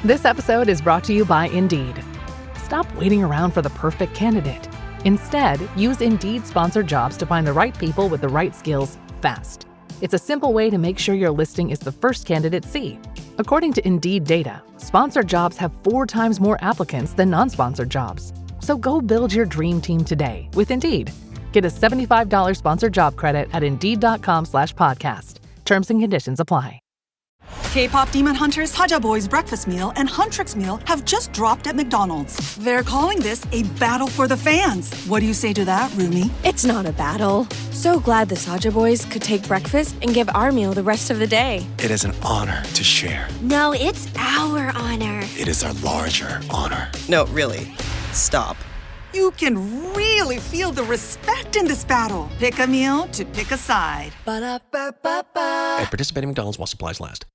This episode is brought to you by Indeed. Stop waiting around for the perfect candidate. Instead, use Indeed sponsored jobs to find the right people with the right skills fast. It's a simple way to make sure your listing is the first candidates see. According to Indeed data, sponsored jobs have 4 times more applicants than non-sponsored jobs. So go build your dream team today with Indeed. Get a $75 sponsored job credit at Indeed.com/podcast. Terms and conditions apply. K-pop Demon Hunters Haja Boys Breakfast Meal and Huntrix Meal have just dropped at McDonald's. They're calling this a battle for the fans. What do you say to that, Rumi? It's not a battle. So glad the Saja Boys could take breakfast and give our meal the rest of the day. It is an honor to share. No, it's our honor. It is our larger honor. No, really. Stop. You can really feel the respect in this battle. Pick a meal to pick a side. Ba-da-ba-ba-ba. At participating McDonald's while supplies last.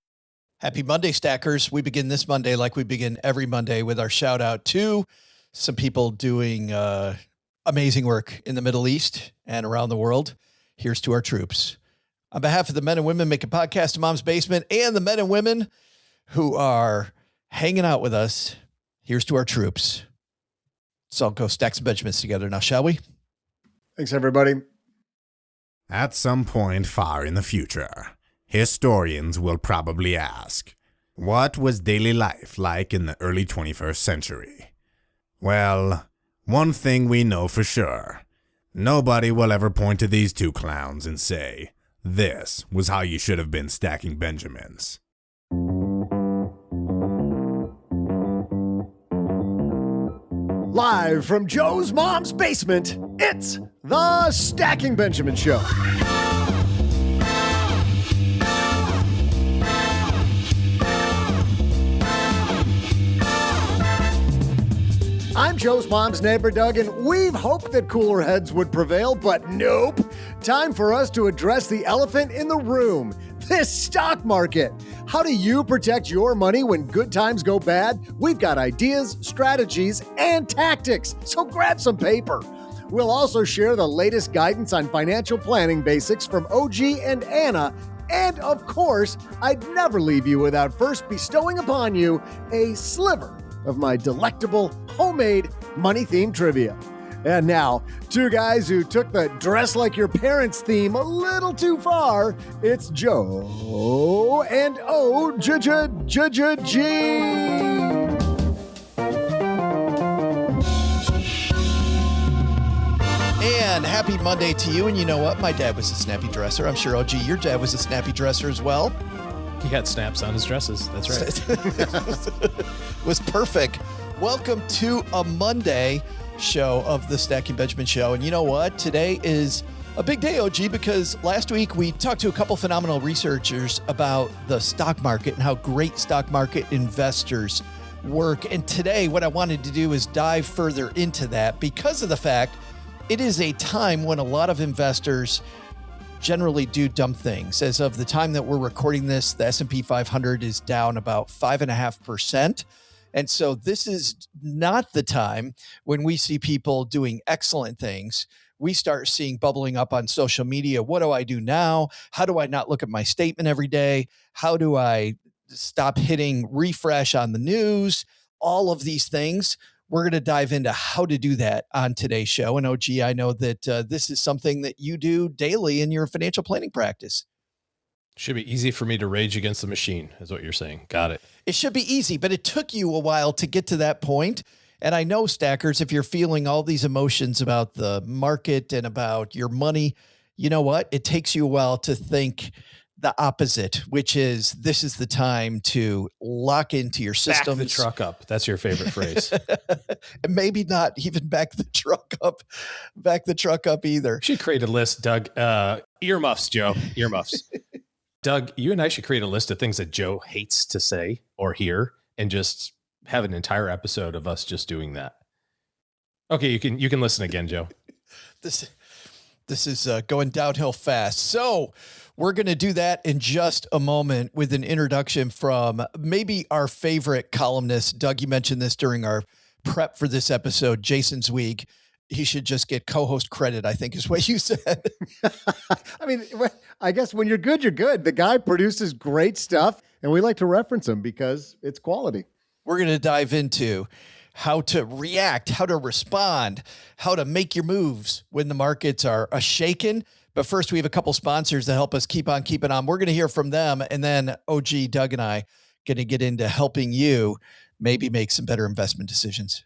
Happy Monday, Stackers. We begin this Monday like we begin every Monday with our shout out to some people doing amazing work in the Middle East and around the world. Here's to our troops. On behalf of the men and women making podcast in Mom's Basement and the men and women who are hanging out with us, here's to our troops. Let's all go stack some Benjamins together now, shall we? Thanks, everybody. At some point far in the future, historians will probably ask, what was daily life like in the early 21st century? Well, one thing we know for sure. Nobody will ever point to these two clowns and say, this was how you should have been stacking Benjamins. Live from Joe's mom's basement, it's the Stacking Benjamin Show. I'm Joe's mom's neighbor, Doug, and we've hoped that cooler heads would prevail, but nope. Time for us to address the elephant in the room, this stock market. How do you protect your money when good times go bad? We've got ideas, strategies, and tactics, so grab some paper. We'll also share the latest guidance on financial planning basics from OG and Anna. And of course, I'd never leave you without first bestowing upon you a sliver of my delectable homemade money-themed trivia. And now, two guys who took the dress like your parents theme a little too far. It's Joe and O-J-J-J-J-G. And happy Monday to you. And you know what? My dad was a snappy dresser. I'm sure, OG, your dad was a snappy dresser as well. He had snaps on his dresses. That's right. Was perfect. Welcome to a Monday show of the Stacking Benjamin Show. And you know what? Today is a big day, OG, because last week we talked to a couple phenomenal researchers about the stock market and how great stock market investors work. And today what I wanted to do is dive further into that because of the fact it is a time when a lot of investors generally do dumb things. As of the time that we're recording this, the S&P 500 is down about 5.5%. And so this is not the time when we see people doing excellent things. We start seeing bubbling up on social media. What do I do now? How do I not look at my statement every day? How do I stop hitting refresh on the news? All of these things. We're going to dive into how to do that on today's show. And OG, I know that this is something that you do daily in your financial planning practice. Should be easy for me to rage against the machine, is what you're saying. Got it. It should be easy, but it took you a while to get to that point. And I know, Stackers, if you're feeling all these emotions about the market and about your money, you know what? It takes you a while to think the opposite, which is this is the time to lock into your systems. Back the truck up. That's your favorite phrase. And maybe not even back the truck up either. Should create a list, Doug. Earmuffs, Joe. Earmuffs. Doug, you and I should create a list of things that Joe hates to say or hear and just have an entire episode of us just doing that. Okay, you can listen again, Joe. This is going downhill fast. So we're going to do that in just a moment with an introduction from maybe our favorite columnist. Doug, you mentioned this during our prep for this episode, Jason Zweig. He should just get co-host credit, I think is what you said. I mean, I guess when you're good, you're good. The guy produces great stuff, and we like to reference him because it's quality. we're going to dive into how to react, how to respond, how to make your moves when the markets are shaken. But first, we have a couple sponsors to help us keep on keeping on. We're going to hear from them, and then OG, Doug, and I going to get into helping you maybe make some better investment decisions.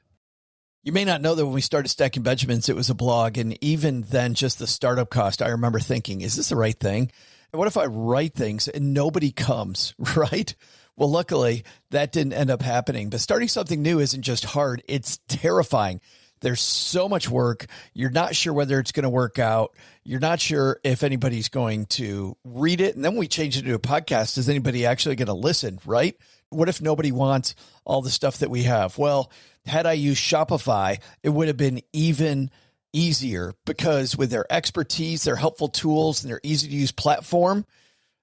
You may not know that when we started Stacking Benjamins, it was a blog. And even then, just the startup cost, I remember thinking, is this the right thing? And what if I write things and nobody comes, right? Well, luckily, that didn't end up happening. But starting something new isn't just hard. It's terrifying. There's so much work. You're not sure whether it's going to work out. You're not sure if anybody's going to read it. And then we change it to a podcast. Is anybody actually going to listen, right? What if nobody wants all the stuff that we have? Well, had I used Shopify, it would have been even easier because with their expertise, their helpful tools, and their easy-to-use platform,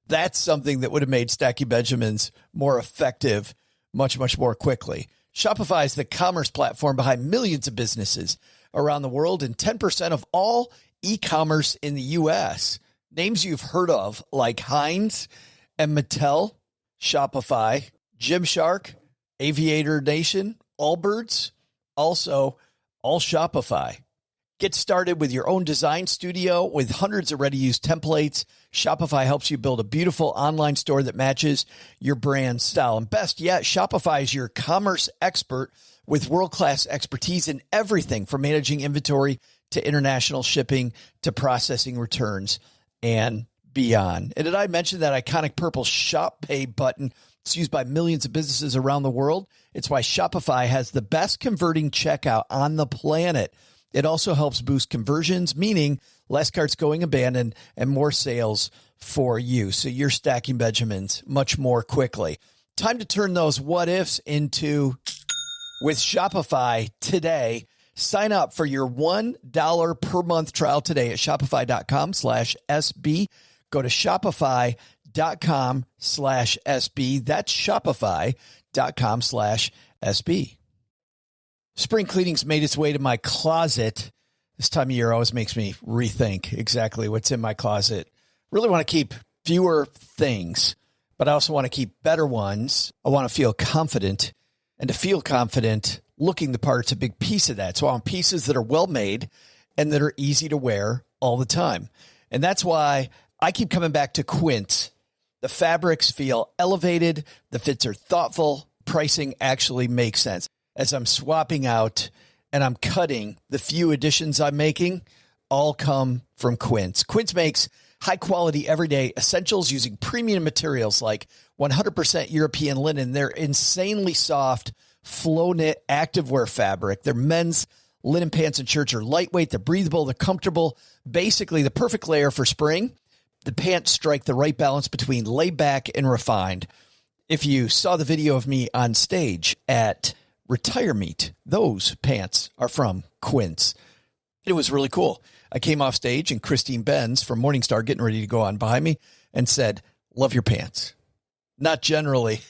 that's something that would have made Stacking Benjamins more effective much, much more quickly. Shopify is the commerce platform behind millions of businesses around the world and 10% of all e-commerce in the U.S. Names you've heard of like Heinz and Mattel, Shopify, Gymshark, Aviator Nation, Allbirds, also all Shopify. Get started with your own design studio with hundreds of ready-to-use templates. Shopify helps you build a beautiful online store that matches your brand style. And best yet, Shopify is your commerce expert with world-class expertise in everything from managing inventory to international shipping to processing returns and beyond. And did I mention that iconic purple Shop Pay button? It's used by millions of businesses around the world. It's why Shopify has the best converting checkout on the planet. It also helps boost conversions, meaning less carts going abandoned and more sales for you. So you're stacking Benjamins much more quickly. Time to turn those what ifs into with Shopify today. Sign up for your $1 per month trial today at shopify.com/SB. Go to shopify.com/SB. That's shopify.com/SB. Spring cleaning's made its way to my closet. This time of year always makes me rethink exactly what's in my closet. Really want to keep fewer things, but I also want to keep better ones. I want to feel confident, and to feel confident, looking the part's a big piece of that. So I want pieces that are well made and that are easy to wear all the time. And that's why I keep coming back to Quince. The fabrics feel elevated. The fits are thoughtful. Pricing actually makes sense. As I'm swapping out and I'm cutting, the few additions I'm making all come from Quince. Quince makes high-quality, everyday essentials using premium materials like 100% European linen. They're insanely soft, flow-knit activewear fabric. Their men's linen pants and shirts are lightweight, they're breathable, they're comfortable. Basically, the perfect layer for spring. The pants strike the right balance between laid back and refined. If you saw the video of me on stage at Retire Meet, those pants are from Quince. It was really cool. I came off stage and Christine Benz from Morningstar getting ready to go on behind me and said, "Love your pants." Not generally.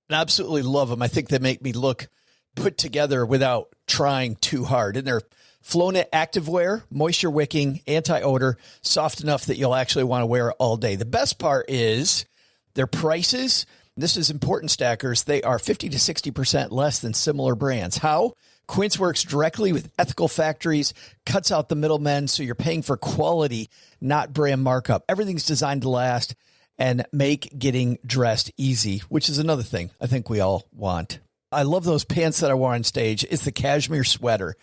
I absolutely love them. I think they make me look put together without trying too hard. And they're flow-knit activewear, moisture wicking, anti-odor, soft enough that you'll actually want to wear it all day. The best part is their prices. This is important, stackers. They are 50 to 60% less than similar brands. How? Quince works directly with ethical factories, cuts out the middlemen, so you're paying for quality, not brand markup. Everything's designed to last and make getting dressed easy, which is another thing I think we all want. I love those pants that I wore on stage. It's the cashmere sweater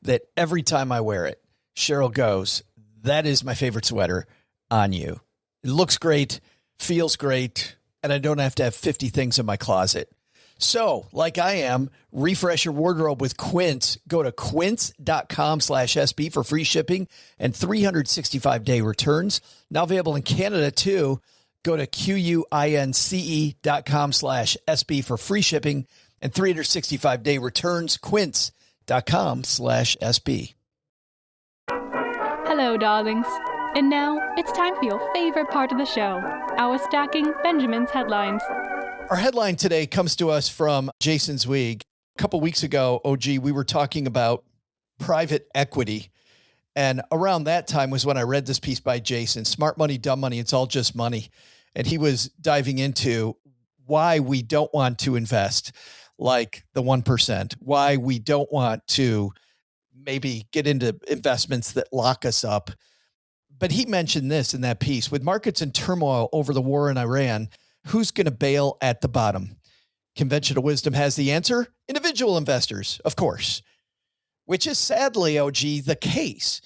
that every time I wear it, Cheryl goes, "That is my favorite sweater on you." It looks great, feels great, and I don't have to have 50 things in my closet. So, like I am, refresh your wardrobe with Quince. Go to quince.com/SB for free shipping and 365-day returns. Now available in Canada, too. Go to QUINCE.com/SB for free shipping and 365-day returns. Quince.com/SB. Hello, darlings. And now it's time for your favorite part of the show, our Stacking Benjamins headlines. Our headline today comes to us from Jason Zweig. A couple weeks ago, OG, we were talking about private equity. And around that time was when I read this piece by Jason, Smart Money, Dumb Money, It's All Just Money. And he was diving into why we don't want to invest like the 1%, why we don't want to maybe get into investments that lock us up. But he mentioned this in that piece: with markets in turmoil over the war in Iran, who's going to bail at the bottom? Conventional wisdom has the answer: individual investors, of course, which is sadly, OG, the case.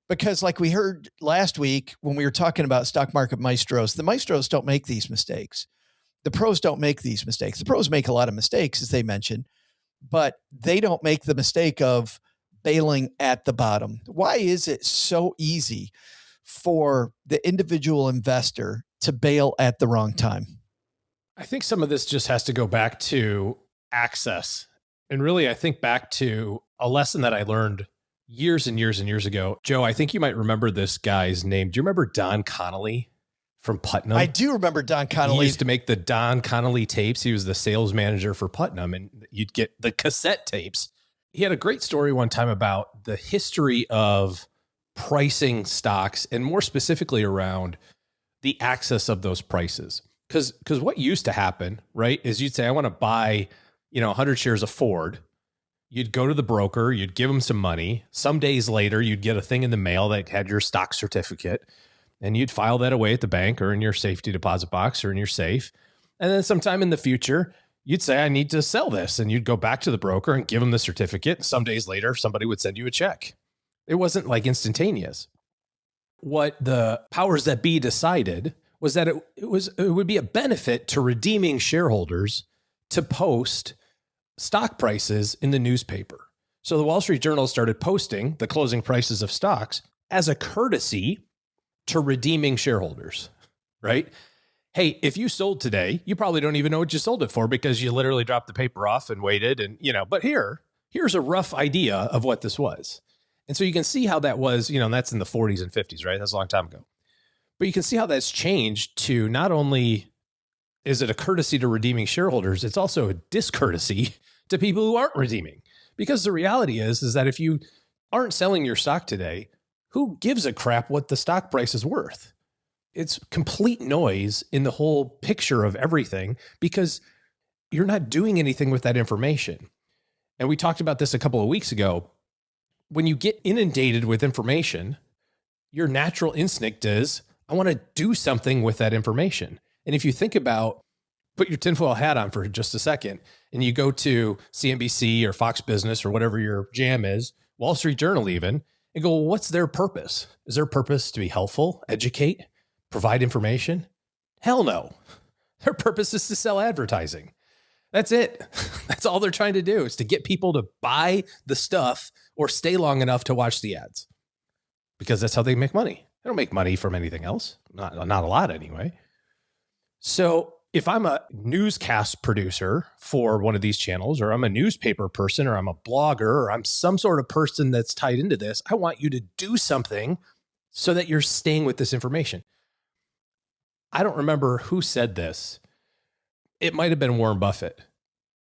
Because like we heard last week when we were talking about stock market maestros, the maestros don't make these mistakes. The pros don't make these mistakes. The pros make a lot of mistakes, as they mentioned, but they don't make the mistake of bailing at the bottom. Why is it so easy for the individual investor to bail at the wrong time? I think some of this just has to go back to access. And really, I think back to a lesson that I learned years and years and years ago. Joe, I think you might remember this guy's name. Do you remember Don Connolly from Putnam? I do remember Don Connolly. He used to make the Don Connolly tapes. He was the sales manager for Putnam, and you'd get the cassette tapes. He had a great story one time about the history of pricing stocks, and more specifically around the access of those prices. Because what used to happen, right, is you'd say, I want to buy, 100 shares of Ford. You'd go to the broker, you'd give them some money. Some days later, you'd get a thing in the mail that had your stock certificate, and you'd file that away at the bank or in your safety deposit box or in your safe. And then sometime in the future, you'd say, I need to sell this. And you'd go back to the broker and give them the certificate. Some days later, somebody would send you a check. It wasn't like instantaneous. What the powers that be decided was that it would be a benefit to redeeming shareholders to post stock prices in the newspaper. So the Wall Street Journal started posting the closing prices of stocks as a courtesy to redeeming shareholders, right? Hey, if you sold today, you probably don't even know what you sold it for because you literally dropped the paper off and waited. And, but here's a rough idea of what this was. And so you can see how that was, and that's in the 40s and 50s, right? That's a long time ago. But you can see how that's changed to not only is it a courtesy to redeeming shareholders, it's also a discourtesy to people who aren't redeeming. Because the reality is that if you aren't selling your stock today, who gives a crap what the stock price is worth? It's complete noise in the whole picture of everything because you're not doing anything with that information. And we talked about this a couple of weeks ago. When you get inundated with information, your natural instinct is, I want to do something with that information. And if you think about, put your tinfoil hat on for just a second, and you go to CNBC or Fox Business or whatever your jam is, Wall Street Journal even, and go, well, what's their purpose? Is their purpose to be helpful, educate, provide information? Hell no. Their purpose is to sell advertising. That's it. That's all they're trying to do, is to get people to buy the stuff or stay long enough to watch the ads, because that's how they make money. They don't make money from anything else. Not a lot anyway. So if I'm a newscast producer for one of these channels, or I'm a newspaper person, or I'm a blogger, or I'm some sort of person that's tied into this, I want you to do something so that you're staying with this information. I don't remember who said this. It might have been Warren Buffett.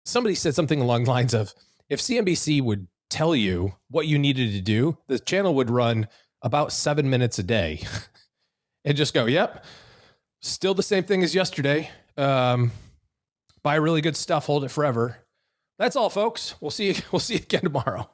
Somebody said something along the lines of, if CNBC would tell you what you needed to do, the channel would run about 7 minutes a day and just go, yep, still the same thing as yesterday. Buy really good stuff, hold it forever. That's all, folks. We'll see you again tomorrow.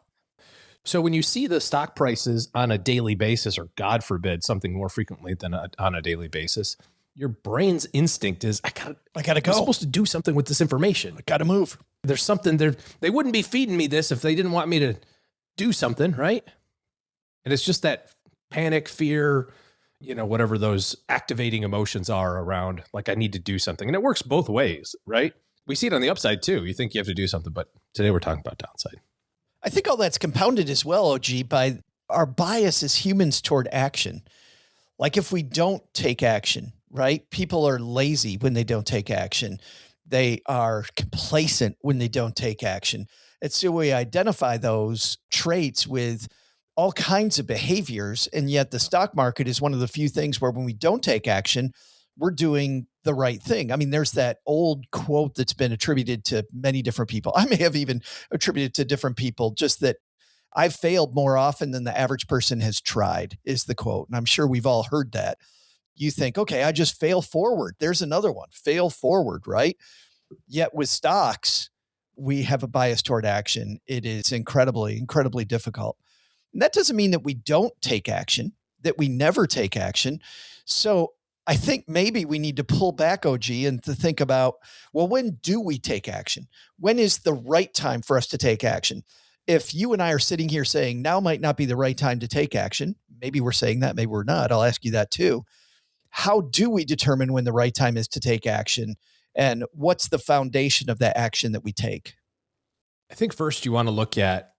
So when you see the stock prices on a daily basis, or God forbid, something more frequently than on a daily basis, your brain's instinct is, I gotta go. I'm supposed to do something with this information. I gotta move. There's something there. They wouldn't be feeding me this if they didn't want me to do something, right? And it's just that panic, fear, whatever those activating emotions are around, like, I need to do something. And it works both ways, right? We see it on the upside too. You think you have to do something, but today we're talking about downside. I think all that's compounded as well, OG, by our bias as humans toward action. Like, if we don't take action, right? People are lazy when they don't take action. They are complacent when they don't take action. It's so we identify those traits with all kinds of behaviors. And yet the stock market is one of the few things where when we don't take action, we're doing the right thing. I mean, there's that old quote that's been attributed to many different people. I may have even attributed to different people, just that I've failed more often than the average person has tried, is the quote. And I'm sure we've all heard that. You think, okay, I just fail forward. There's another one, fail forward, right? Yet with stocks, we have a bias toward action, it is incredibly, incredibly difficult. And that doesn't mean that we don't take action, that we never take action. So I think maybe we need to pull back, OG, and to think about, well, when do we take action? When is the right time for us to take action? If you and I are sitting here saying now might not be the right time to take action, maybe we're saying that, maybe we're not. I'll ask you that too. How do we determine when the right time is to take action? And what's the foundation of that action that we take? I think first you want to look at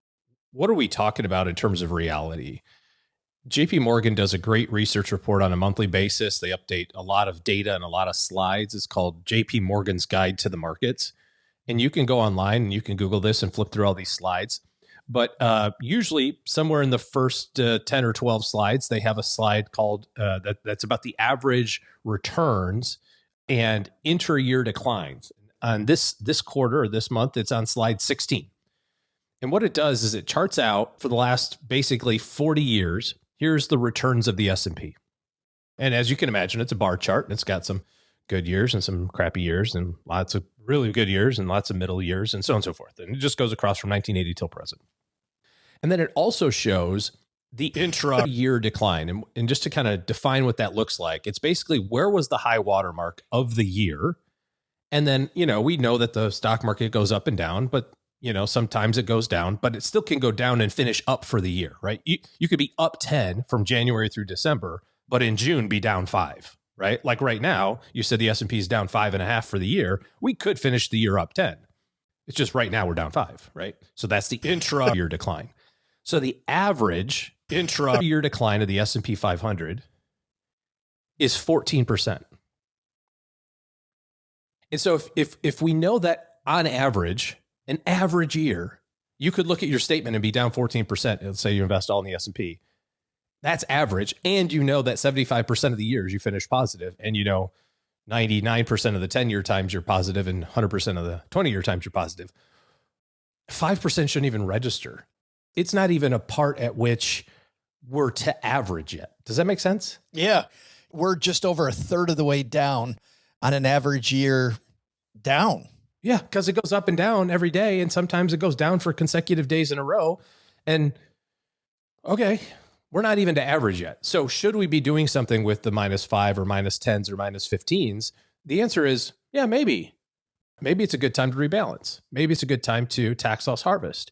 what are we talking about in terms of reality? JP Morgan does a great research report on a monthly basis. They update a lot of data and a lot of slides. It's called JP Morgan's Guide to the Markets. And you can go online and you can Google this and flip through all these slides. But usually somewhere in the first 10 or 12 slides, they have a slide called that's about the average returns and intra-year declines. On this quarter or this month, it's on slide 16. And what it does is it charts out for the last basically 40 years. Here's the returns of the S&P. And as you can imagine, it's a bar chart and it's got some good years and some crappy years and lots of really good years and lots of middle years and so on and so forth. And it just goes across from 1980 till present. And then it also shows the intra-year decline. And just to kind of define what that looks like, it's basically where was the high water mark of the year? And then, we know that the stock market goes up and down, but sometimes it goes down, but it still can go down and finish up for the year, right? You could be up 10 from January through December, but in June be down 5, right? Like right now, you said the S&P is down 5.5 for the year. We could finish the year up 10. It's just right now we're down 5, right? So that's the intra-year decline. So the average intra-year decline of the S&P 500 is 14%. And so if we know that on average, an average year, you could look at your statement and be down 14%. Let's say you invest all in the S&P. That's average. And that 75% of the years you finish positive. And 99% of the 10-year times you're positive and 100% of the 20-year times you're positive. 5% shouldn't even register. It's not even a part at which we're to average yet. Does that make sense? Yeah. We're just over a third of the way down on an average year down. Yeah, because it goes up and down every day, and sometimes it goes down for consecutive days in a row. And okay, we're not even to average yet. So should we be doing something with the -5 or -10s or -15s? The answer is, yeah, maybe. Maybe it's a good time to rebalance. Maybe it's a good time to tax loss harvest.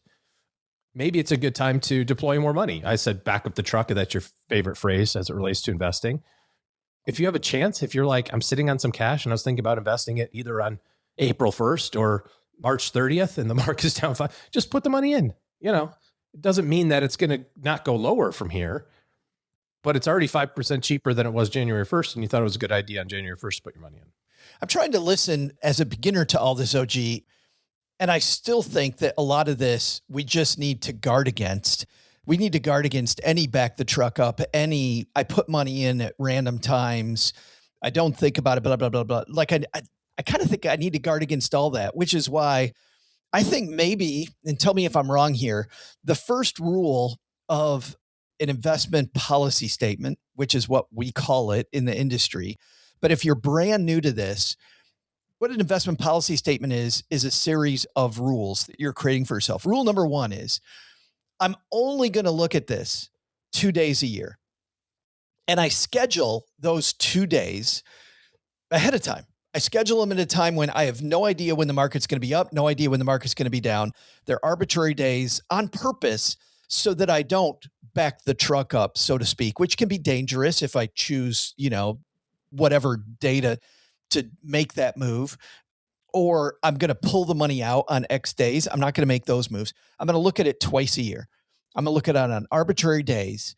Maybe it's a good time to deploy more money. I said back up the truck, and that's your favorite phrase as it relates to investing. If you have a chance, if you're like, I'm sitting on some cash and I was thinking about investing it either on April 1st or March 30th and the market's down 5, just put the money in. It doesn't mean that it's going to not go lower from here, but it's already 5% cheaper than it was January 1st. And you thought it was a good idea on January 1st to put your money in. I'm trying to listen as a beginner to all this, OG. And I still think that a lot of this, we just need to guard against. We need to guard against any back the truck up, any I put money in at random times. I don't think about it, blah, blah, blah, blah. Like I kind of think I need to guard against all that, which is why I think maybe, and tell me if I'm wrong here, the first rule of an investment policy statement, which is what we call it in the industry. But if you're brand new to this, what an investment policy statement is a series of rules that you're creating for yourself. Rule number 1 is I'm only going to look at this 2 days a year. And I schedule those 2 days ahead of time. I schedule them at a time when I have no idea when the market's going to be up, no idea when the market's going to be down. They're arbitrary days on purpose so that I don't back the truck up, so to speak, which can be dangerous if I choose, whatever data to make that move, or I'm going to pull the money out on X days. I'm not going to make those moves. I'm going to look at it twice a year. I'm going to look at it on arbitrary days.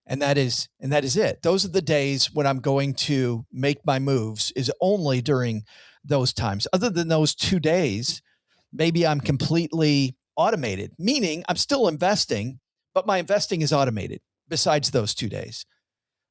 And that is it. Those are the days when I'm going to make my moves, is only during those times. Other than those 2 days, maybe I'm completely automated, meaning I'm still investing, but my investing is automated besides those 2 days.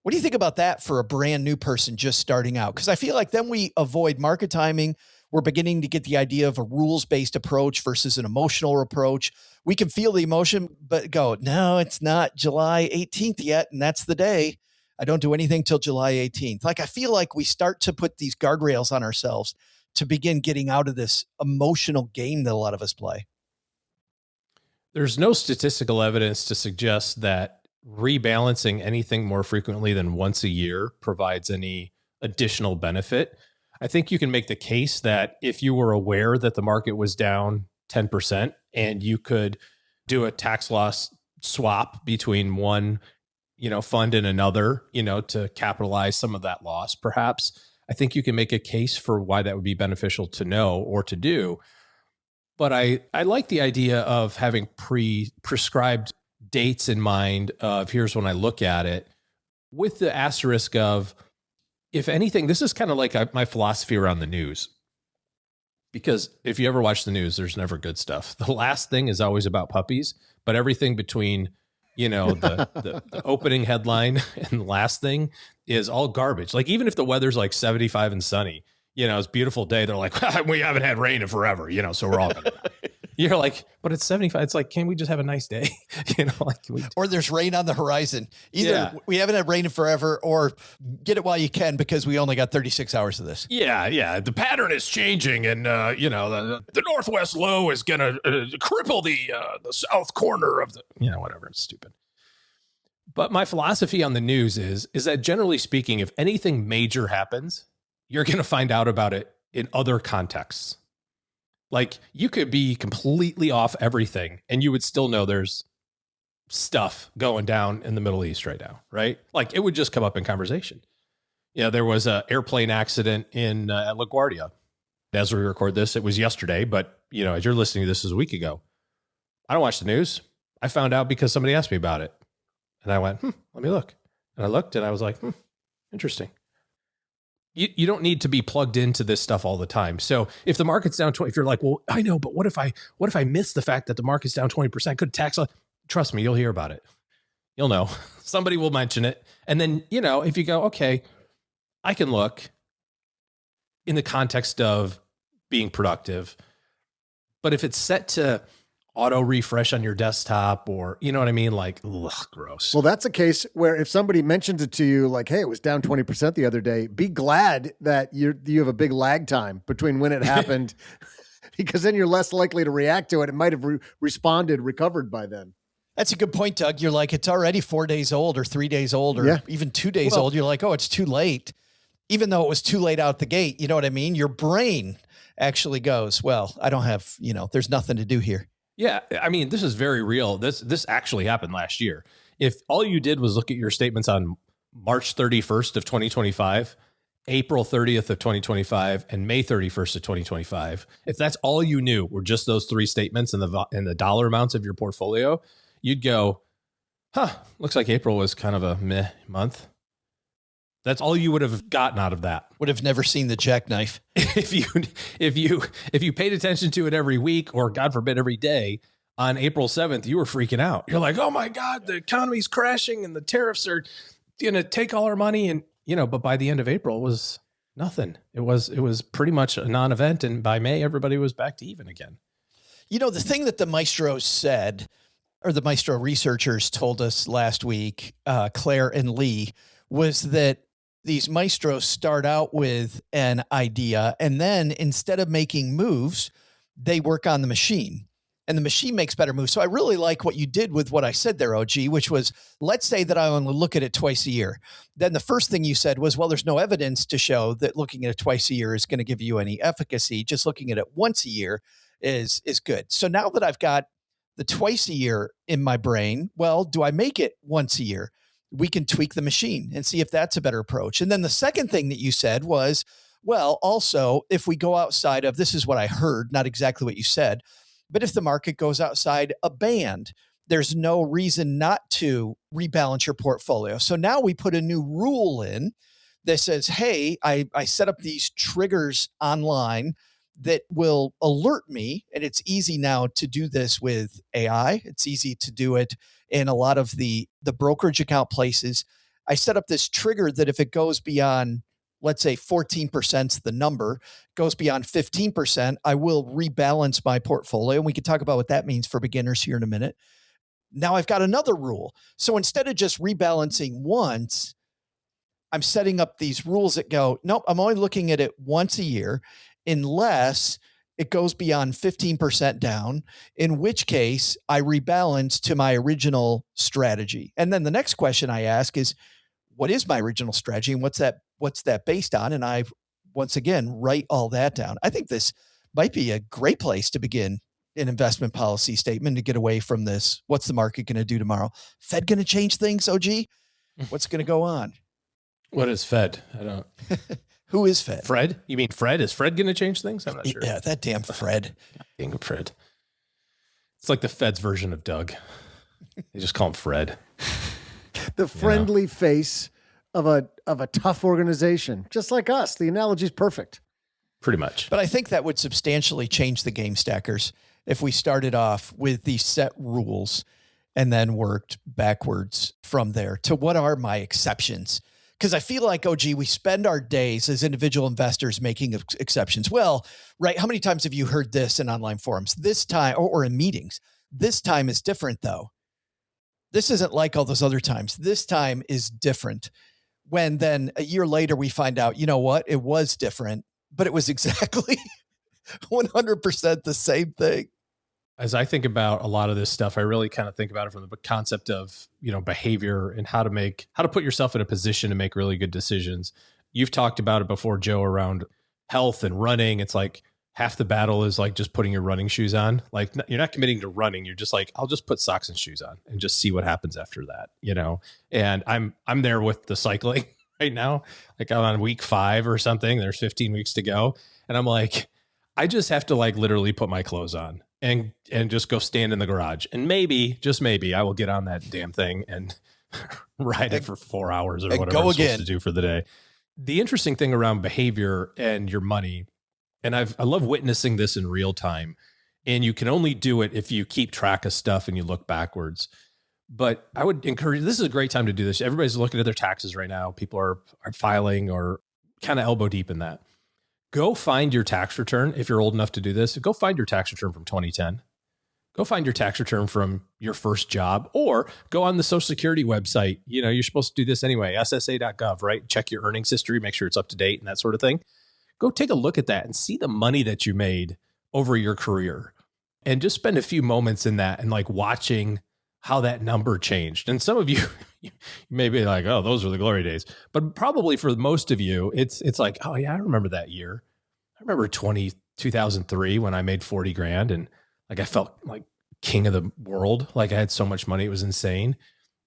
What do you think about that for a brand new person just starting out? Because I feel like then we avoid market timing. We're beginning to get the idea of a rules-based approach versus an emotional approach. We can feel the emotion, but go, no, it's not July 18th yet, and that's the day. I don't do anything till July 18th. Like, I feel like we start to put these guardrails on ourselves to begin getting out of this emotional game that a lot of us play? There's no statistical evidence to suggest that rebalancing anything more frequently than once a year provides any additional benefit. I think you can make the case that if you were aware that the market was down 10% and you could do a tax loss swap between one, fund and another, to capitalize some of that loss, perhaps, I think you can make a case for why that would be beneficial to know or to do. But I like the idea of having prescribed dates in mind of here's when I look at it, with the asterisk of, if anything, this is kind of like my philosophy around the news. Because if you ever watch the news, there's never good stuff. The last thing is always about puppies, but everything between, the opening headline and the last thing is all garbage. Like, even if the weather's like 75 and sunny, it's a beautiful day, they're like, we haven't had rain in forever, so we're all gonna die. You're like, but it's 75. It's like, can we just have a nice day? Or there's rain on the horizon. Either we haven't had rain in forever, or get it while you can, because we only got 36 hours of this. Yeah. The pattern is changing, and the northwest low is gonna cripple the south corner of the whatever. It's stupid. But my philosophy on the news is that, generally speaking, if anything major happens, you're gonna find out about it in other contexts. Like, you could be completely off everything and you would still know there's stuff going down in the Middle East right now, right? Like, it would just come up in conversation. There was an airplane accident in at LaGuardia. As we record this, it was yesterday, but as you're listening to this, is a week ago. I don't watch the news. I found out because somebody asked me about it. And I went, let me look. And I looked and I was like, interesting. You don't need to be plugged into this stuff all the time. So if the market's down 20, if you're like, well, I know, but what if I miss the fact that the market's down 20%? Could tax? Trust me, you'll hear about it. You'll know. Somebody will mention it. And then, if you go, okay, I can look in the context of being productive. But if it's set to auto refresh on your desktop, or, you know what I mean? Like, ugh, gross. Well, that's a case where if somebody mentions it to you, like, hey, it was down 20% the other day, be glad that you have a big lag time between when it happened, because then you're less likely to react to it. It might have recovered by then. That's a good point, Doug. You're like, it's already 4 days old or 3 days old, or even 2 days old. You're like, oh, it's too late. Even though it was too late out the gate, you know what I mean? Your brain actually goes, well, I don't have, there's nothing to do here. Yeah, I mean, this is very real. This actually happened last year. If all you did was look at your statements on March 31st of 2025, April 30th of 2025, and May 31st of 2025, if that's all you knew were just those three statements and the dollar amounts of your portfolio, you'd go, looks like April was kind of a meh month. That's all you would have gotten out of that. Would have never seen the jackknife. If you paid attention to it every week, or God forbid every day, on April 7th, you were freaking out. You're like, oh my God, the economy's crashing and the tariffs are going to take all our money. And, but by the end of April, it was nothing. It was pretty much a non-event. And by May, everybody was back to even again. The thing that the Maestro said, or the Maestro researchers told us last week, Claire and Lee, was that these maestros start out with an idea, and then instead of making moves, they work on the machine, and the machine makes better moves. So I really like what you did with what I said there, OG, which was, let's say that I only look at it twice a year. Then the first thing you said was, well, there's no evidence to show that looking at it twice a year is going to give you any efficacy. Just looking at it once a year is good. So now that I've got the twice a year in my brain, well, do I make it once a year? We can tweak the machine and see if that's a better approach. And then the second thing that you said was, well, also, if we go outside of, this is what I heard, not exactly what you said, but if the market goes outside a band, there's no reason not to rebalance your portfolio. So now we put a new rule in that says, hey, I set up these triggers online that will alert me. And it's easy now to do this with AI. It's easy to do it in a lot of the brokerage account places. I set up this trigger that if it goes beyond, let's say 14%'s the number, goes beyond 15%, I will rebalance my portfolio. And we can talk about what that means for beginners here in a minute. Now I've got another rule. So instead of just rebalancing once, I'm setting up these rules that go, nope, I'm only looking at it once a year. unless it goes beyond 15% down, in which case I rebalance to my original strategy. And then the next question I ask is, what is my original strategy and what's that based on? And I, once again, write all that down. I think this might be a great place to begin an investment policy statement to get away from this. What's the market going to do tomorrow? Fed going to change things, OG? What's going to go on? What is Fed? I don't. Who is Fed? Fred? You mean Fred? Is Fred going to change things? I'm not sure. Yeah, that damn Fred. Dang Fred. It's like the Fed's version of Doug. They just call him Fred. The friendly face of a tough organization, just like us. The analogy is perfect. Pretty much. But I think that would substantially change the game, stackers, if we started off with these set rules and then worked backwards from there to what are my exceptions. Because I feel like, OG, we spend our days as individual investors making exceptions. Well, right. How many times have you heard this in online forums? This time, or in meetings, this time is different, though. This isn't like all those other times. This time is different. When then a year later, we find out, you know what? It was different, but it was exactly 100% the same thing. As I think about a lot of this stuff, I really kind of think about it from the concept of, behavior and how to put yourself in a position to make really good decisions. You've talked about it before, Joe, around health and running. It's like half the battle is like just putting your running shoes on. Like you're not committing to running. You're just like, I'll just put socks and shoes on and just see what happens after that, And I'm there with the cycling right now. Like I'm on week 5 or something. There's 15 weeks to go. And I'm like, I just have to like literally put my clothes on and just go stand in the garage. And maybe, just maybe, I will get on that damn thing and ride it for 4 hours or whatever I'm supposed to do for the day. The interesting thing around behavior and your money, and I love witnessing this in real time, and you can only do it if you keep track of stuff and you look backwards. But I would encourage, this is a great time to do this. Everybody's looking at their taxes right now. People are filing or kind of elbow deep in that. Go find your tax return. If you're old enough to do this, go find your tax return from 2010. Go find your tax return from your first job, or go on the Social Security website. You're supposed to do this anyway, ssa.gov, right? Check your earnings history, make sure it's up to date and that sort of thing. Go take a look at that and see the money that you made over your career, and just spend a few moments in that and like watching how that number changed. And some of you, you may be like, oh, those were the glory days. But probably for most of you, it's like, oh yeah, I remember that year. I remember 2003 when I made 40 grand and like I felt like king of the world. Like I had so much money, it was insane.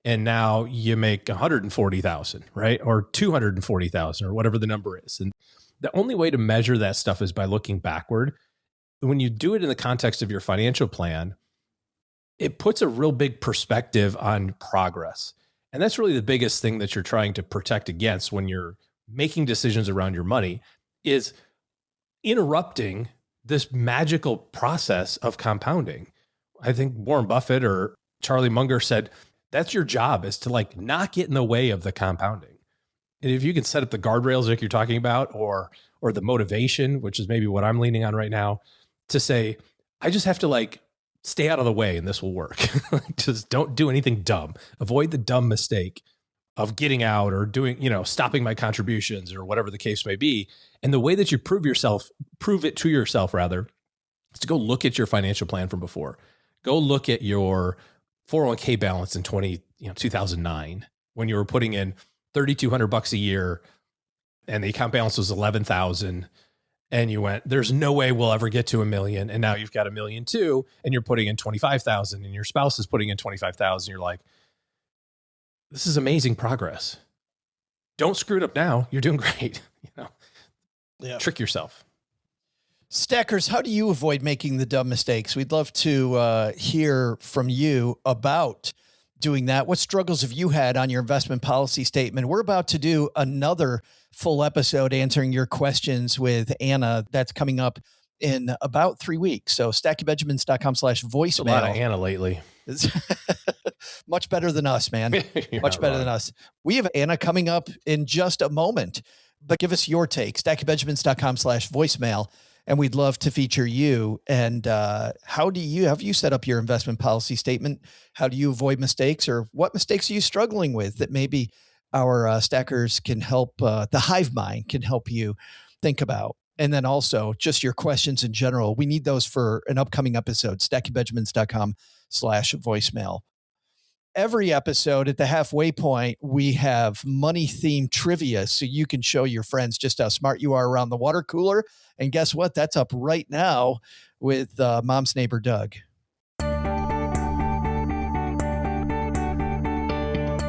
And now you make 140,000, right? Or 240,000 or whatever the number is. And the only way to measure that stuff is by looking backward. When you do it in the context of your financial plan, it puts a real big perspective on progress. And that's really the biggest thing that you're trying to protect against when you're making decisions around your money, is interrupting this magical process of compounding. I think Warren Buffett or Charlie Munger said, that's your job, is to like not get in the way of the compounding. And if you can set up the guardrails like you're talking about, or the motivation, which is maybe what I'm leaning on right now, to say, I just have to like stay out of the way and this will work. Just don't do anything dumb. Avoid the dumb mistake of getting out or doing, stopping my contributions or whatever the case may be. And the way that you prove it to yourself rather, is to go look at your financial plan from before. Go look at your 401k balance in 2009, when you were putting in $3,200 a year and the account balance was 11,000. And you went, there's no way we'll ever get to $1 million. And now you've got $1.2 million and you're putting in 25,000 and your spouse is putting in 25,000. You're like, this is amazing progress. Don't screw it up now. You're doing great. Trick yourself. Stackers, how do you avoid making the dumb mistakes? We'd love to hear from you about doing that. What struggles have you had on your investment policy statement? We're about to do another full episode answering your questions with Anna. That's coming up in about 3 weeks. So stackingbenjamins.com/voicemail. A lot of Anna lately. Much better than us, man. Much better than us. We have Anna coming up in just a moment, but give us your take. stackingbenjamins.com/voicemail. And we'd love to feature you. And have you set up your investment policy statement? How do you avoid mistakes, or what mistakes are you struggling with that maybe our stackers can help, the hive mind can help you think about? And then also just your questions in general. We need those for an upcoming episode, stackingbenjamins.com/voicemail. Every episode at the halfway point, we have money-themed trivia so you can show your friends just how smart you are around the water cooler. And guess what? That's up right now with Mom's neighbor, Doug.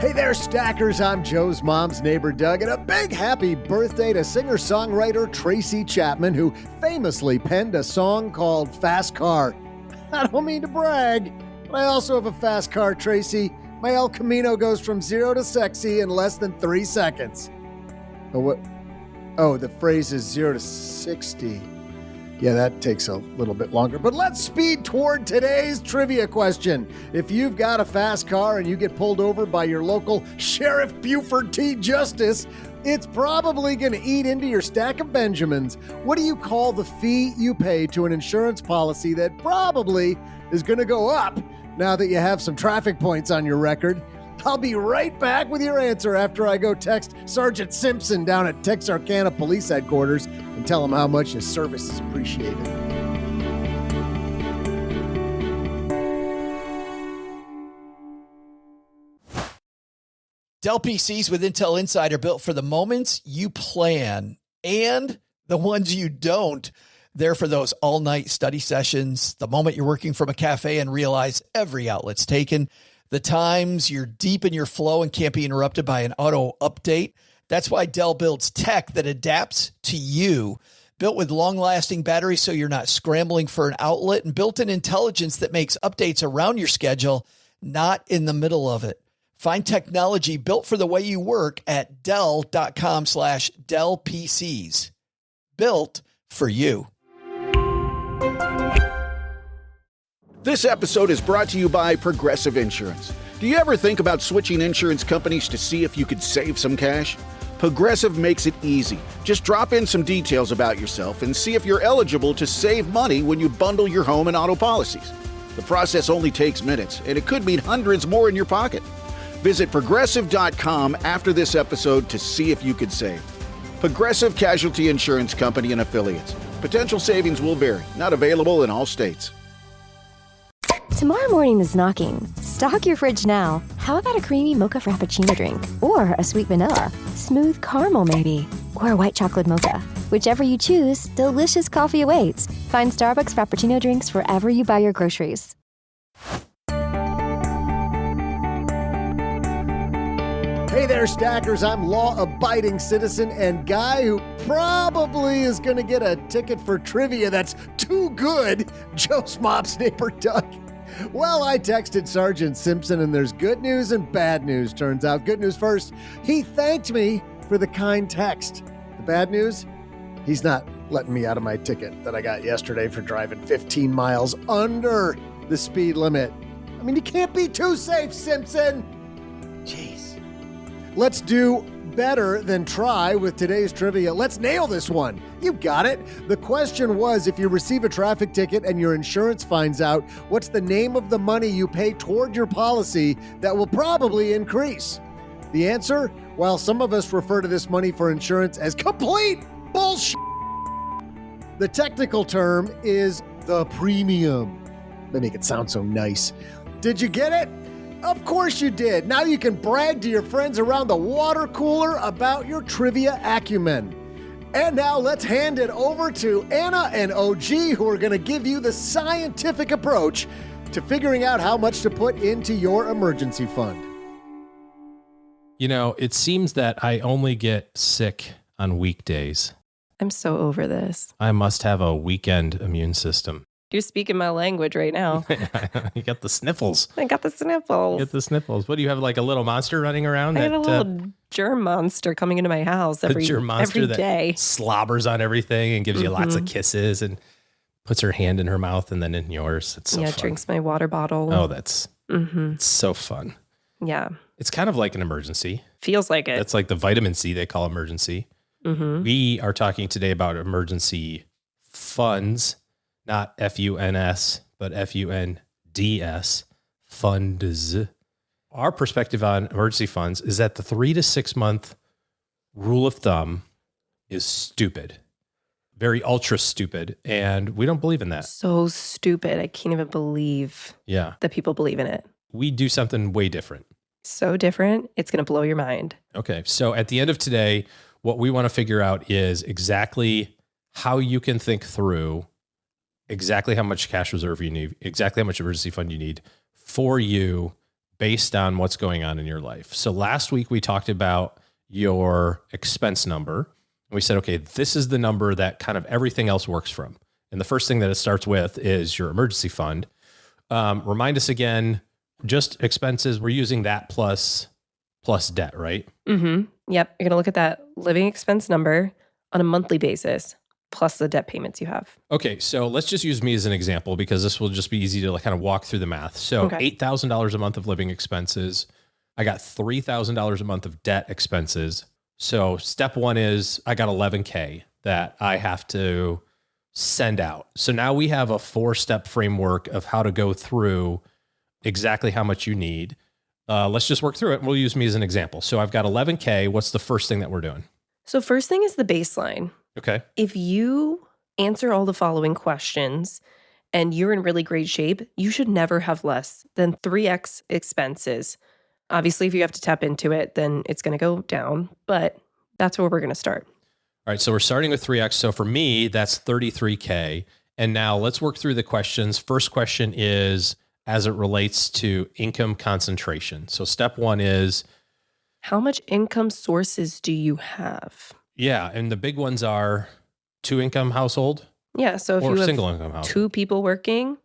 Hey there, Stackers. I'm Joe's mom's neighbor, Doug, and a big happy birthday to singer-songwriter Tracy Chapman, who famously penned a song called Fast Car. I don't mean to brag, but I also have a fast car, Tracy. My El Camino goes from 0 to sexy in less than 3 seconds. Oh, what? Oh, the phrase is 0 to 60. Yeah, that takes a little bit longer. But let's speed toward today's trivia question. If you've got a fast car and you get pulled over by your local Sheriff Buford T. Justice, it's probably going to eat into your stack of Benjamins. What do you call the fee you pay to an insurance policy that probably is going to go up now that you have some traffic points on your record? I'll be right back with your answer after I go text Sergeant Simpson down at Texarkana Police Headquarters and tell him how much his service is appreciated. Dell PCs with Intel Inside are built for the moments you plan and the ones you don't. They're for those all-night study sessions, the moment you're working from a cafe and realize every outlet's taken, the times you're deep in your flow and can't be interrupted by an auto update. That's why Dell builds tech that adapts to you. Built with long-lasting batteries so you're not scrambling for an outlet, and built-in intelligence that makes updates around your schedule, not in the middle of it. Find technology built for the way you work at Dell.com/Dell PCs. Built for you. This episode is brought to you by Progressive Insurance. Do you ever think about switching insurance companies to see if you could save some cash? Progressive makes it easy. Just drop in some details about yourself and see if you're eligible to save money when you bundle your home and auto policies. The process only takes minutes, and it could mean hundreds more in your pocket. Visit Progressive.com after this episode to see if you could save. Progressive Casualty Insurance Company and Affiliates. Potential savings will vary. Not available in all states. Tomorrow morning is knocking. Stock your fridge now. How about a creamy mocha frappuccino drink? Or a sweet vanilla? Smooth caramel maybe? Or a white chocolate mocha? Whichever you choose, delicious coffee awaits. Find Starbucks Frappuccino drinks wherever you buy your groceries. Hey there, Stackers. I'm law-abiding citizen and guy who probably is going to get a ticket for trivia that's too good, Joe's mom's neighbor, Doug. Well, I texted Sergeant Simpson, and there's good news and bad news, turns out. Good news first, he thanked me for the kind text. The bad news, he's not letting me out of my ticket that I got yesterday for driving 15 miles under the speed limit. I mean, you can't be too safe, Simpson. Jeez. Let's do better than try with today's trivia. Let's nail this one. You got it. The question was, if you receive a traffic ticket and your insurance finds out, what's the name of the money you pay toward your policy that will probably increase? The answer, while some of us refer to this money for insurance as complete bullshit, the technical term is the premium. They make it sound so nice. Did you get it? Of course you did. Now you can brag to your friends around the water cooler about your trivia acumen. And now let's hand it over to Anna and OG, who are going to give you the scientific approach to figuring out how much to put into your emergency fund. You know, it seems that I only get sick on weekdays. I'm so over this. I must have a weekend immune system. You're speaking my language right now. You got the sniffles. I got the sniffles. You got the sniffles. What do you have, like a little monster running around? I have a little germ monster coming into my house every day. Slobbers on everything and gives you lots of kisses and puts her hand in her mouth and then in yours. It's so fun. Drinks my water bottle. Oh, that's it's so fun. Yeah. It's kind of like an emergency. Feels like it. That's like the vitamin C they call emergency. We are talking today about emergency funds. Not F-U-N-S, but F-U-N-D-S, funds. Our perspective on emergency funds is that the 3 to 6 month rule of thumb is stupid. very ultra stupid. And we don't believe in that. So stupid. I can't even believe that people believe in it. We do something way different. So different. It's going to blow your mind. Okay. So at the end of today, what we want to figure out is exactly how you can think through exactly how much cash reserve you need, exactly how much emergency fund you need for you based on what's going on in your life. So last week we talked about your expense number. And we said, okay, this is the number that kind of everything else works from. And the first thing that it starts with is your emergency fund. Remind us again, just expenses, we're using that plus debt, right? Mm-hmm. Yep. You're going to look at that living expense number on a monthly basis, plus the debt payments you have. Okay. So let's just use me as an example because this will just be easy to kind of walk through the math. So $8,000 a month of living expenses. I got $3,000 a month of debt expenses. So step one is I got $11K that I have to send out. So now we have a 4-step framework of how to go through exactly how much you need. Let's just work through it. We'll use me as an example. So I've got $11K. What's the first thing that we're doing? So first thing is the baseline. Okay. If you answer all the following questions and you're in really great shape, you should never have less than 3x expenses. Obviously, if you have to tap into it, then it's going to go down, but that's where we're going to start. All right. So we're starting with 3x. So for me, that's 33K. And now let's work through the questions. First question is as it relates to income concentration. So step one is how much income sources do you have? Yeah. And the big ones are 2-income household. Yeah. So if you have single income household. 2 people working,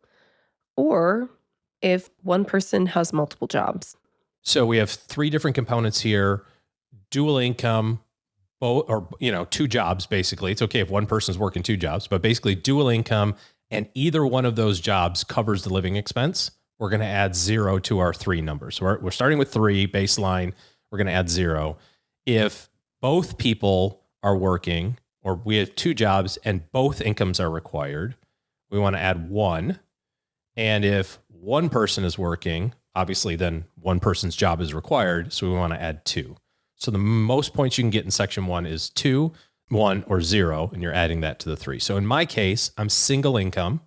or if one person has multiple jobs. So we have 3 different components here: dual income, both, or 2 jobs. Basically, it's okay if one person's working 2 jobs, but basically dual income, and either one of those jobs covers the living expense. We're going to add 0 to our 3 numbers. So we're starting with 3 baseline. We're going to add 0. If both people are working, or we have 2 jobs and both incomes are required, we want to add 1. And if one person is working, obviously then one person's job is required, so we want to add 2. So the most points you can get in section 1 is 2, 1, or 0, and you're adding that to the 3. So in my case, I'm single income.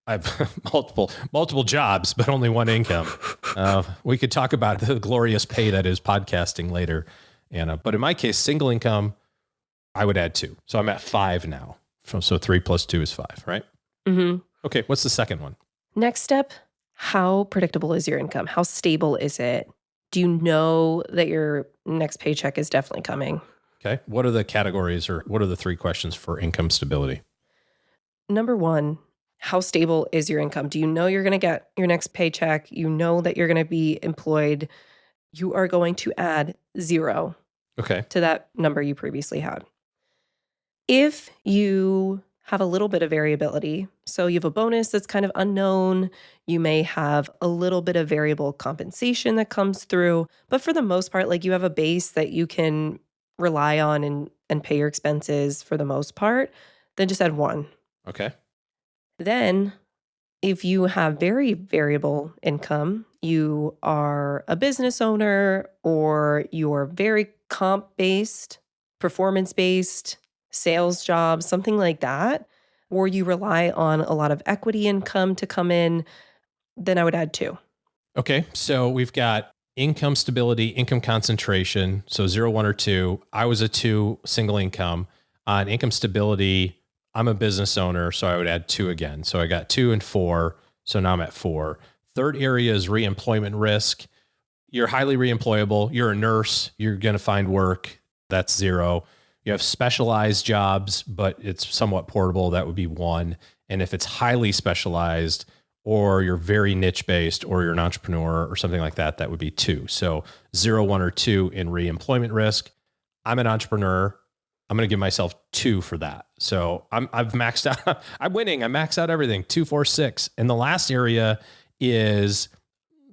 I've multiple jobs, but only one income. We could talk about the glorious pay that is podcasting later, Anna. But in my case, single income, I would add 2. So I'm at 5 now. So 3 plus 2 is 5, right? Mm-hmm. Okay, what's the second one? Next step, how predictable is your income? How stable is it? Do you know that your next paycheck is definitely coming? Okay. What are the categories, or what are the 3 questions for income stability? Number 1, how stable is your income? Do you know you're going to get your next paycheck? You know that you're going to be employed. You are going to add 0 to that number you previously had. If you have a little bit of variability, so you have a bonus that's kind of unknown, you may have a little bit of variable compensation that comes through, but for the most part, like you have a base that you can rely on and pay your expenses for the most part, then just add 1. Okay. Then if you have very variable income, you are a business owner, or you're very comp-based, performance-based, sales jobs, something like that, or you rely on a lot of equity income to come in, then I would add 2. Okay. So we've got income stability, income concentration. So 0, 1, or 2. I was a 2 single income. On income stability, I'm a business owner, so I would add 2 again. So I got 2 and 4. So now I'm at 4. Third area is reemployment risk. You're highly reemployable. You're a nurse. You're going to find work. That's 0. You have specialized jobs, but it's somewhat portable. That would be 1. And if it's highly specialized, or you're very niche based, or you're an entrepreneur or something like that, that would be 2. So 0, 1, or 2 in reemployment risk. I'm an entrepreneur. I'm going to give myself 2 for that. So I've maxed out. I'm winning. I max out everything. 2, 4, 6. And the last area is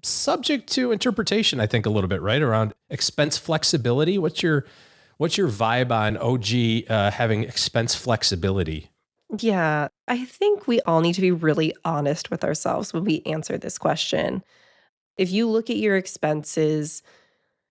subject to interpretation, I think, a little bit, right? Around expense flexibility. What's your vibe on OG having expense flexibility? Yeah, I think we all need to be really honest with ourselves when we answer this question. If you look at your expenses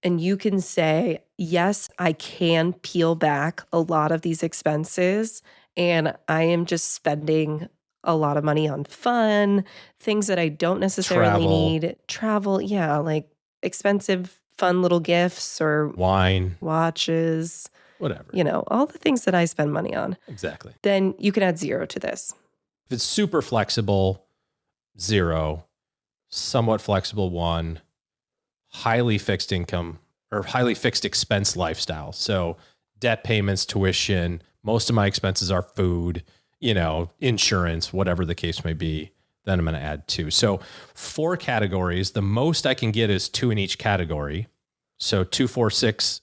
and you can say, yes, I can peel back a lot of these expenses and I am just spending a lot of money on fun, things that I don't necessarily need. Travel, yeah, like expensive, fun little gifts or wine, watches, whatever. All the things that I spend money on. Exactly. Then you can add 0 to this. If it's super flexible, 0, somewhat flexible, 1, highly fixed income or highly fixed expense lifestyle. So debt payments, tuition, most of my expenses are food, insurance, whatever the case may be, then I'm going to add 2. So 4 categories. The most I can get is 2 in each category. So 2, 4, 6.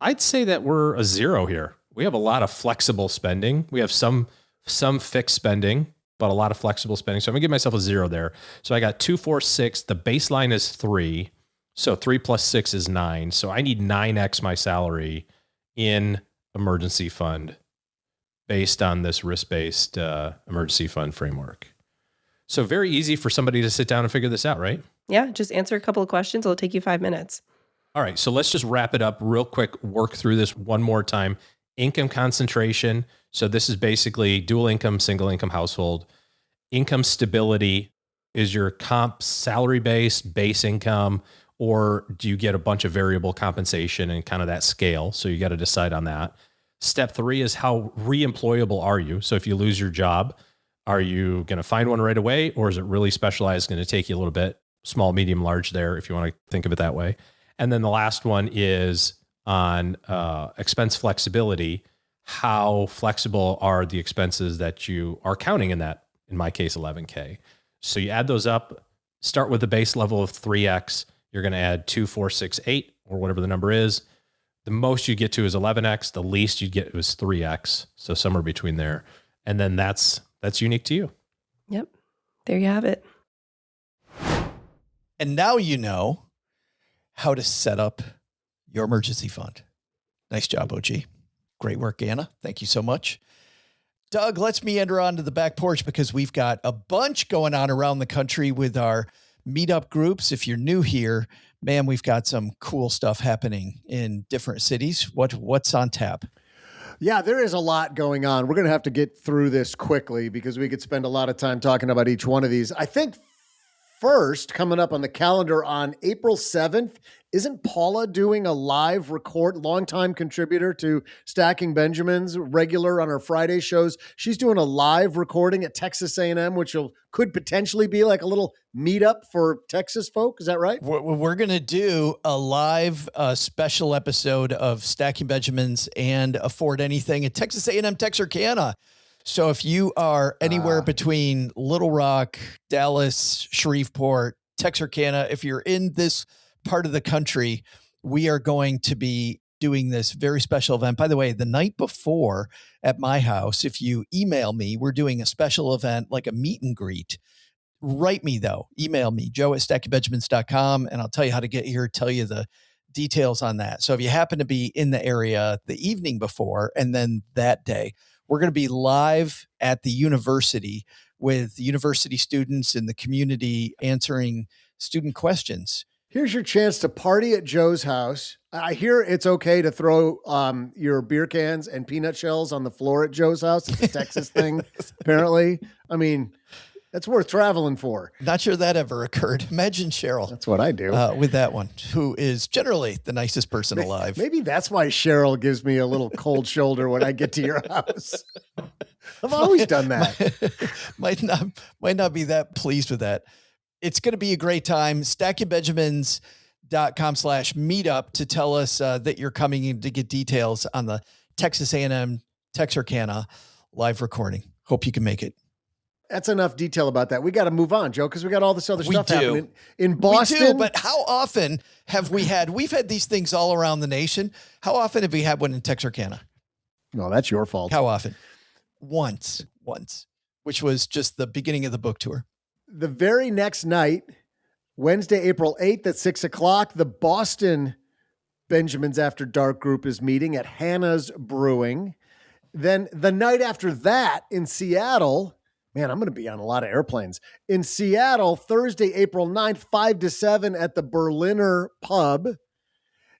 I'd say that we're a 0 here. We have a lot of flexible spending. We have some fixed spending, but a lot of flexible spending. So I'm gonna give myself a 0 there. So I got 2, 4, 6. The baseline is 3. So 3 plus 6 is 9. So I need 9x my salary in emergency fund based on this risk-based emergency fund framework. So very easy for somebody to sit down and figure this out, right? Yeah, just answer a couple of questions. It'll take you 5 minutes. All right, so let's just wrap it up real quick, work through this one more time. Income concentration. So this is basically dual income, single income household. Income stability. Is your comp salary-based, base income, or do you get a bunch of variable compensation and kind of that scale? So you got to decide on that. Step 3 is how reemployable are you? So if you lose your job, are you going to find one right away, or is it really specialized, going to take you a little bit, small, medium, large there, if you want to think of it that way. And then the last one is on expense flexibility. How flexible are the expenses that you are counting in that, in my case, 11K? So you add those up, start with the base level of 3x. You're going to add 2, 4, 6, 8, or whatever the number is. The most you get to is 11x. The least you get is 3x. So somewhere between there. And then that's unique to you. Yep. There you have it. And now you know how to set up your emergency fund. Nice job, OG. Great work, Anna. Thank you so much. Doug, let's meander onto the back porch because we've got a bunch going on around the country with our meetup groups. If you're new here, man, we've got some cool stuff happening in different cities. What's on tap? Yeah, there is a lot going on. We're going to have to get through this quickly because we could spend a lot of time talking about each one of these. I think first, coming up on the calendar on April 7th, isn't Paula doing a live record, longtime contributor to Stacking Benjamins, regular on our Friday shows? She's doing a live recording at Texas A&M, which could potentially be like a little meetup for Texas folk. Is that right? We're going to do a live special episode of Stacking Benjamins and Afford Anything at Texas A&M Texarkana. So if you are anywhere between Little Rock, Dallas, Shreveport, Texarkana, if you're in this part of the country, we are going to be doing this very special event. By the way, the night before at my house, if you email me, we're doing a special event, like a meet and greet. Write me though, email me, joe@stackingbenjamins.com, and I'll tell you how to get here, tell you the details on that. So if you happen to be in the area the evening before, and then that day, we're going to be live at the university with the university students in the community answering student questions. Here's your chance to party at Joe's house. I hear it's okay to throw your beer cans and peanut shells on the floor at Joe's house. It's a Texas thing, apparently. I mean, that's worth traveling for. Not sure that ever occurred. Imagine Cheryl. That's what I do. With that one, who is generally the nicest person alive. Maybe that's why Cheryl gives me a little cold shoulder when I get to your house. I've always done that. Might not be that pleased with that. It's going to be a great time. stackingbenjamins.com/meetup to tell us that you're coming in to get details on the Texas A&M Texarkana live recording. Hope you can make it. That's enough detail about that. We got to move on, Joe, because we got all this other stuff happening in Boston. We do, but how often have we've had these things all around the nation. How often have we had one in Texarkana? No, that's your fault. How often? Once, which was just the beginning of the book tour. The very next night, Wednesday, April 8th at 6:00, the Boston Benjamins After Dark group is meeting at Hannah's Brewing. Then the night after that in Seattle, man, I'm going to be on a lot of airplanes. In Seattle, Thursday, April 9th, 5 to 7 at the Berliner Pub.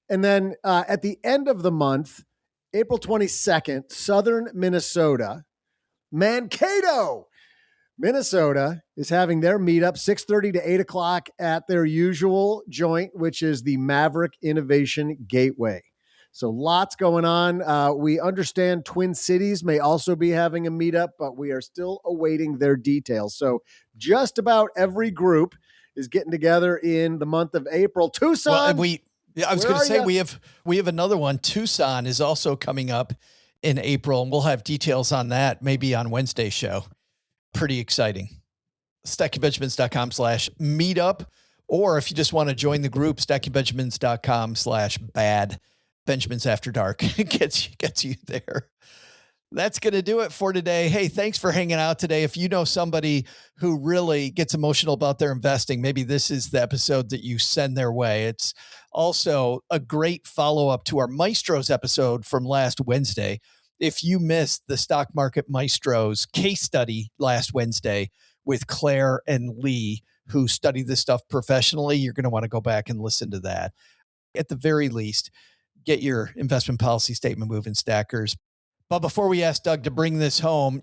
And then at the end of the month, April 22nd, Southern Minnesota. Mankato. Minnesota is having their meetup 6:30 to 8 o'clock at their usual joint, which is the Maverick Innovation Gateway. So lots going on. We understand Twin Cities may also be having a meetup, but we are still awaiting their details. So just about every group is getting together in the month of April. Tucson. Well, I was going to say we have another one. Tucson is also coming up in April, and we'll have details on that maybe on Wednesday's show. Pretty exciting. StackingBenjamins.com/meetup, or if you just want to join the group, StackingBenjamins.com/bad. Benjamin's After Dark gets you there. That's going to do it for today. Hey, thanks for hanging out today. If you know somebody who really gets emotional about their investing, maybe this is the episode that you send their way. It's also a great follow-up to our Maestros episode from last Wednesday. If you missed the Stock Market Maestros case study last Wednesday with Claire and Lee, who study this stuff professionally, you're going to want to go back and listen to that. At the very least, get your investment policy statement moving, stackers. But before we ask Doug to bring this home,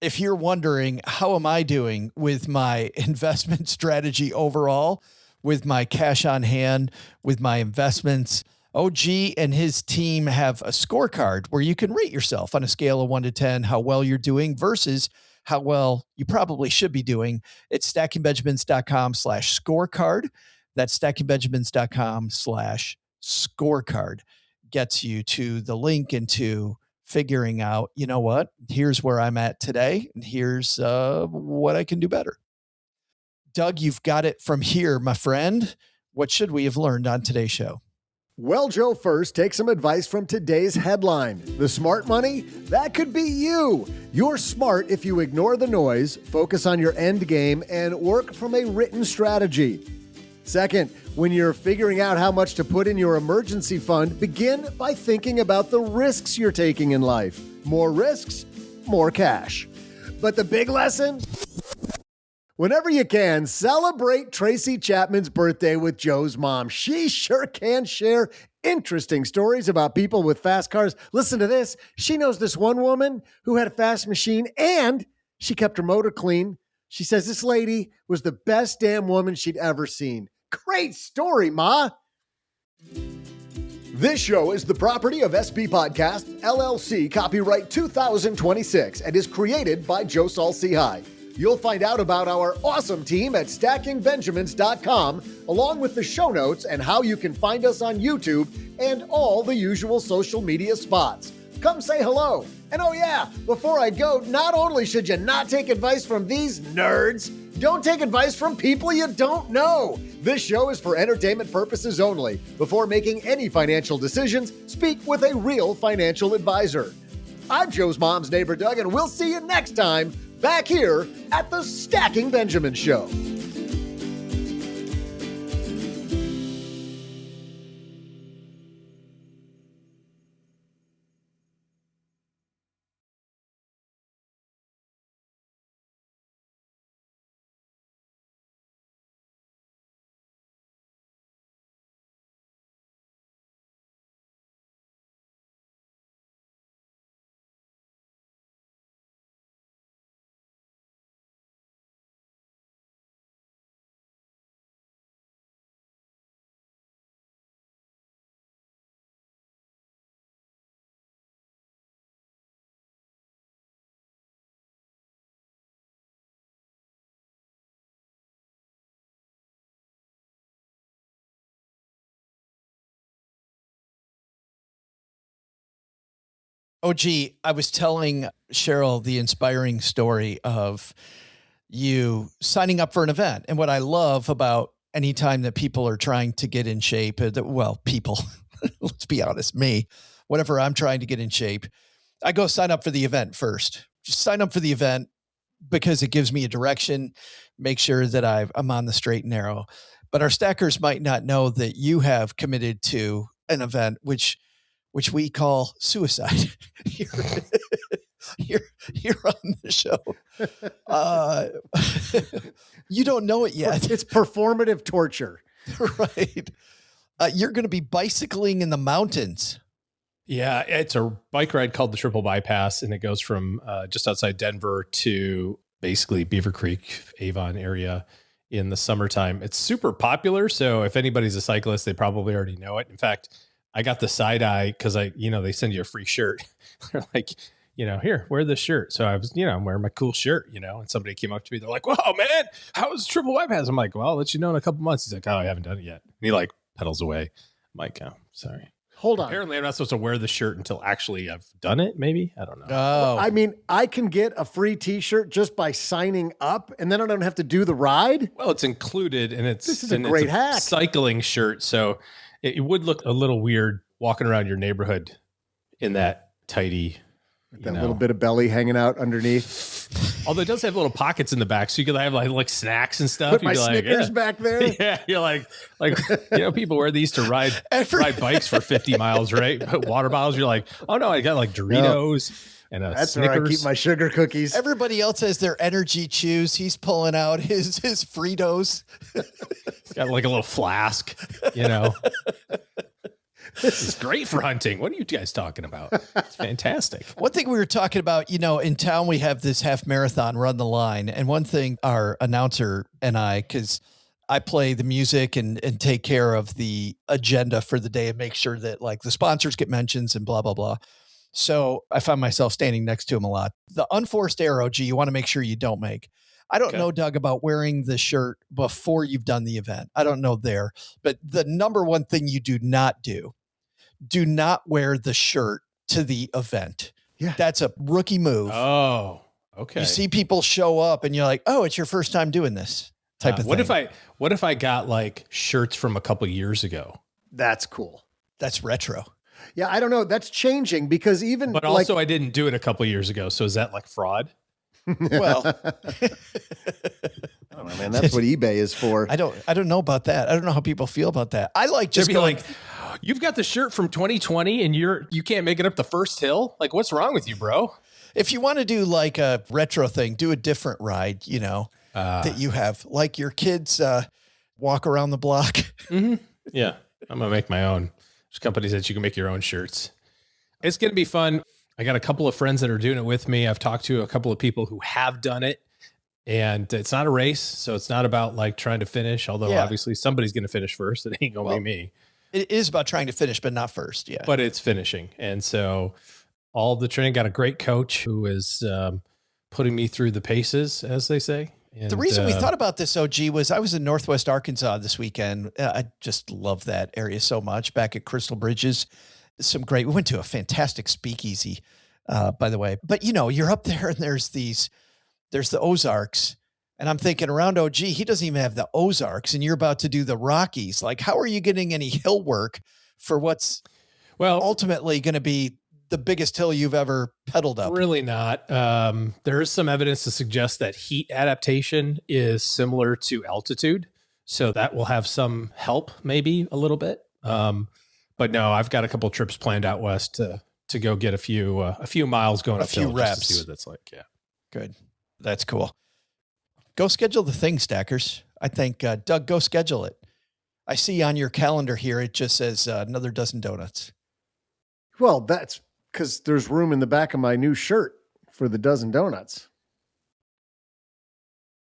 if you're wondering, how am I doing with my investment strategy overall, with my cash on hand, with my investments, OG and his team have a scorecard where you can rate yourself on a scale of 1 to 10, how well you're doing versus how well you probably should be doing. It's stackingbenjamins.com/scorecard. That's stackingbenjamins.com/scorecard. Gets you to the link into figuring out, you know what, here's where I'm at today, and here's what I can do better. Doug, you've got it from here, my friend. What should we have learned on today's show? Well, Joe, first, take some advice from today's headline. The smart money? That could be you. You're smart if you ignore the noise, focus on your end game, and work from a written strategy. Second, when you're figuring out how much to put in your emergency fund, begin by thinking about the risks you're taking in life. More risks, more cash. But the big lesson? Whenever you can, celebrate Tracy Chapman's birthday with Joe's mom. She sure can share interesting stories about people with fast cars. Listen to this. She knows this one woman who had a fast machine and she kept her motor clean. She says this lady was the best damn woman she'd ever seen. Great story, Ma. This show is the property of SB Podcast, LLC, copyright 2026, and is created by Joe Saul-Sehy. You'll find out about our awesome team at stackingbenjamins.com, along with the show notes and how you can find us on YouTube and all the usual social media spots. Come say hello. And oh yeah, before I go, not only should you not take advice from these nerds, don't take advice from people you don't know. This show is for entertainment purposes only. Before making any financial decisions, speak with a real financial advisor. I'm Joe's mom's neighbor, Doug, and we'll see you next time back here at the Stacking Benjamin Show. Oh, gee, I was telling Cheryl the inspiring story of you signing up for an event. And what I love about anytime that people are trying to get in shape, people, let's be honest, me, whenever I'm trying to get in shape, I go sign up for the event first. Just sign up for the event because it gives me a direction, make sure that I'm on the straight and narrow. But our stackers might not know that you have committed to an event, which we call suicide here on the show. You don't know it yet. It's performative torture. Right. You're going to be bicycling in the mountains Yeah, it's a bike ride called the Triple Bypass, and it goes from just outside Denver to basically Beaver Creek, Avon area in the summertime. It's super popular, so if anybody's a cyclist, they probably already know it. In fact, I got the side eye because they send you a free shirt. They're like, here, wear this shirt. So I was, I'm wearing my cool shirt, and somebody came up to me. They're like, "Whoa, man, how was Triple Bypass?" I'm like, "Well, I'll let you know in a couple months." He's like, "Oh, I haven't done it yet." And he like pedals away. I'm like, "Oh, sorry." Hold on. Apparently, I'm not supposed to wear the shirt until actually I've done it. Maybe. I don't know. Oh, I mean, I can get a free t-shirt just by signing up, and then I don't have to do the ride. Well, it's included, and This is a great hack. Cycling shirt, so it would look a little weird walking around your neighborhood in that tighty. That little bit of belly hanging out underneath. Although it does have little pockets in the back, so you could have like snacks and stuff. Put my Snickers back there. Yeah, you're like people wear these to ride bikes for 50 miles, right? But water bottles, you're like, oh no, I got like Doritos and That's Snickers. where I keep my sugar cookies. everybody else has their energy chews. He's pulling out his Fritos. Got like a little flask, This is great for hunting. What are you guys talking about? It's fantastic. One thing we were talking about, in town we have this half marathon, Run the Line. And one thing our announcer and I, because I play the music and take care of the agenda for the day and make sure that like the sponsors get mentions and blah, blah, blah. So I found myself standing next to him a lot. The unforced error, you want to make sure you don't make. I don't know, Doug, about wearing the shirt before you've done the event. I don't know there. But the number one thing you do not wear the shirt to the event. Yeah. That's a rookie move. Oh, okay. You see people show up and you're like, oh, it's your first time doing this type of thing. What if I got like shirts from a couple years ago? That's cool. That's retro. Yeah, I don't know. That's changing because But also I didn't do it a couple years ago. So is that like fraud? Well, I don't know, man. That's what eBay is for. I don't know about that. I don't know how people feel about that. I like just be like, you've got the shirt from 2020 and you can't make it up the first hill. Like, what's wrong with you, bro? If you want to do like a retro thing, do a different ride, that you have, like your kids walk around the block. Mm-hmm. Yeah, I'm gonna make my own. There's companies that you can make your own shirts. It's gonna be fun. I got a couple of friends that are doing it with me. I've talked to a couple of people who have done it, and it's not a race. So it's not about like trying to finish, although obviously somebody's going to finish first. It ain't going to be me. It is about trying to finish, but not first. Yeah. But it's finishing. And so all the training, got a great coach who is putting me through the paces, as they say. And the reason we thought about this, OG, was I was in Northwest Arkansas this weekend. I just love that area so much. Back at Crystal Bridges, we went to a fantastic speakeasy, by the way. But you're up there and there's the Ozarks, and I'm thinking around OG, he doesn't even have the Ozarks, and you're about to do the Rockies. Like, how are you getting any hill work for what's ultimately going to be the biggest hill you've ever pedaled up? Really not. There is some evidence to suggest that heat adaptation is similar to altitude. So that will have some help, maybe a little bit. But no, I've got a couple of trips planned out west to go get a few miles going a few reps just to see what that's like. Yeah. Good. That's cool. Go schedule the thing, Stackers. I think, Doug, go schedule it. I see on your calendar here, it just says another dozen donuts. Well, that's because there's room in the back of my new shirt for the dozen donuts.